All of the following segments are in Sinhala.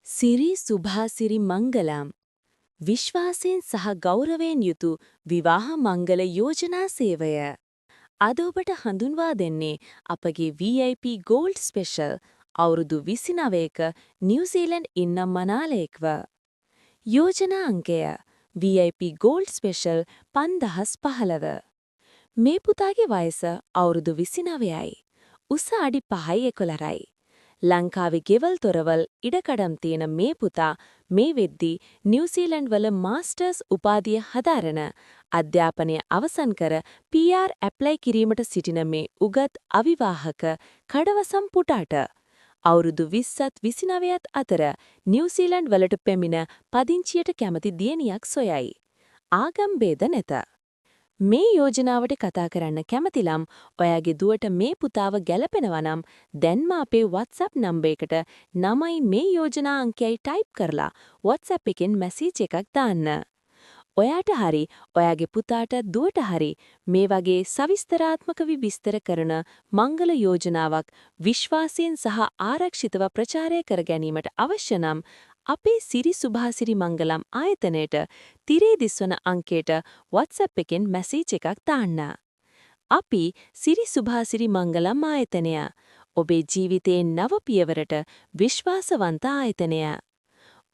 සිරි සුභාසිරි මංගලම් විශ්වාසයෙන් සහ ගෞරවයෙන් යුතු විවාහ මංගල යෝජනා සේවය. අද ඔබට හඳුන්වා දෙන්නේ අපගේ VIP Gold Special අවුරුදු 29ක නිව්සීලන්ඩ් ඉන්නම් මනාලයෙක්ව. යෝජනා අංකය VIP Gold Special 5015. මේ පුතාගේ වයස අවුරුදු 29යි. උස අඩි 5යි 11යි. ලංකාවේ ගෙවල් තොරවල් ඉඩකඩම් තියෙන මේ පුතා මේ වෙද්දී නිව්සීලන්ඩ් වල මාස්ටර්ස් උපාධිය හදාරන අධ්‍යාපනය අවසන් කර PR ඇප්ලයි කිරීමට සිටින මේ උගත් අවිවාහක කඩවසම් පුතාට අවුරුදු 20ත් 29ත් අතර නිව්සීලන්ඩ් වලට පැමිණ පදිංචියට කැමති දියණියක් සොයයි. ආගම් ભેද නැත. මේ යෝජනාවට කතා කරන්න කැමතිනම් ඔයාගේ දුවට මේ පුතාව ගැලපෙනවා නම් දැන්ම අපේ WhatsApp නම්බර් එකට 9යි මේ යෝජනා අංකයයි ටයිප් කරලා WhatsApp එකෙන් මැසේජ් එකක් දාන්න. ඔයාට හරි ඔයාගේ පුතාට දුවට හරි මේ වගේ සවිස්තරාත්මක විස්තර කරන මංගල යෝජනාවක් විශ්වාසයෙන් සහ ආරක්ෂිතව ප්‍රචාරය කර ගැනීමට අවශ්‍ය නම් අපේ සිරි සුභාසිරි මංගලම් ආයතනයට තිරේ දිස්වන අංකයට WhatsApp එකෙන් මැසේජ් එකක් දාන්න. අපි සිරි සුභාසිරි මංගලම් ආයතනය. ඔබේ ජීවිතයේ නව පියවරට විශ්වාසවන්ත ආයතනය.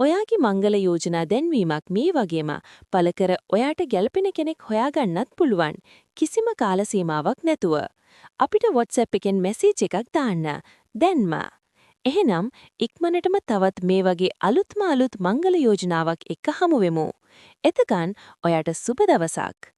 ඔයාගේ මංගල යෝජනා දැන්වීමක් මේ වගේම පළකර ඔයාට ගැළපෙන කෙනෙක් හොයාගන්නත් පුළුවන්. කිසිම කාල සීමාවක් නැතුව. අපිට WhatsApp එකෙන් මැසේජ් එකක් දාන්න. දැන්ම. එහෙනම් ඉක්මනටම තවත් මේ වගේ අලුත් මංගල යෝජනාවක් එක්ක හමු වෙමු. එතකන් ඔයාට සුබ දවසක්.